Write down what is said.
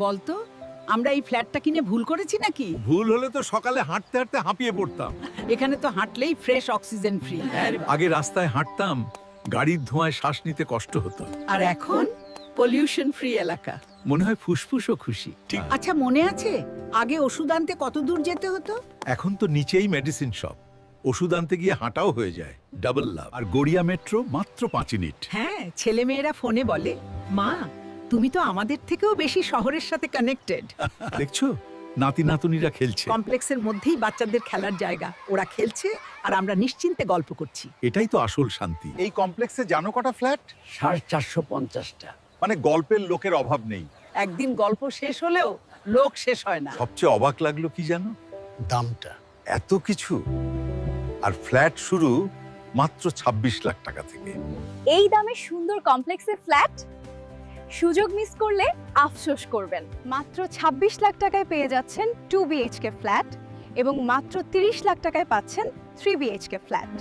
বলতো আমরা এই ফ্ল্যাটটা কিনে ভুল করেছি নাকি? ভুল হলে তো সকালে হাঁটতে হাঁটতে হাঁপিয়ে পড়তাম। এখানে তো হাঁটলেই ফ্রেশ অক্সিজেন ফ্রি। আগে রাস্তায় হাঁটতাম, গাড়ির ধোঁয়ায় শ্বাস নিতে কষ্ট হতো। আর এখন পলিউশন ফ্রি এলাকা। মনে হয় ফুসফুসও খুশি। ঠিক। আচ্ছা, মনে আছে আগে ওষুধ আনতে কত দূর যেতে হতো? এখন তো নিচেই মেডিসিন শপ, ওষুধ আনতে গিয়ে হাঁটাও হয়ে যায়, ডাবল লাভ। আর গড়িয়া মেট্রো মাত্র 5 মিনিট। হ্যাঁ, ছেলেমেয়েরা ফোনে বলে, মা তুমি তো আমাদের থেকেও বেশি শহরের সাথে কানেক্টেড। দেখছো, নাতি নাতুনিরা খেলছে। কমপ্লেক্সের মধ্যেই বাচ্চাদের খেলার জায়গা, ওরা খেলছে আর আমরা নিশ্চিন্তে গল্প করছি। এটাই তো আসল শান্তি। এই কমপ্লেক্সে জানো কটা ফ্ল্যাট? 450টা। মানে গল্পের লোকের অভাব নেই। একদিন গল্প শেষ হলেও লোক শেষ হয় না। সবচেয়ে অবাক লাগলো কি জানো? দামটা এত কিছু, আর ফ্ল্যাট শুরু মাত্র 26 লাখ টাকা থেকে। এই দামে সুন্দর কমপ্লেক্সে ফ্ল্যাট, সুযোগ মিস করলে আফসোস করবেন। মাত্র 26 লাখ টাকায় পেয়ে যাচ্ছেন 2 BHK ফ্ল্যাট এবং মাত্র 30 লাখ টাকায় পাচ্ছেন 3 BHK ফ্ল্যাট।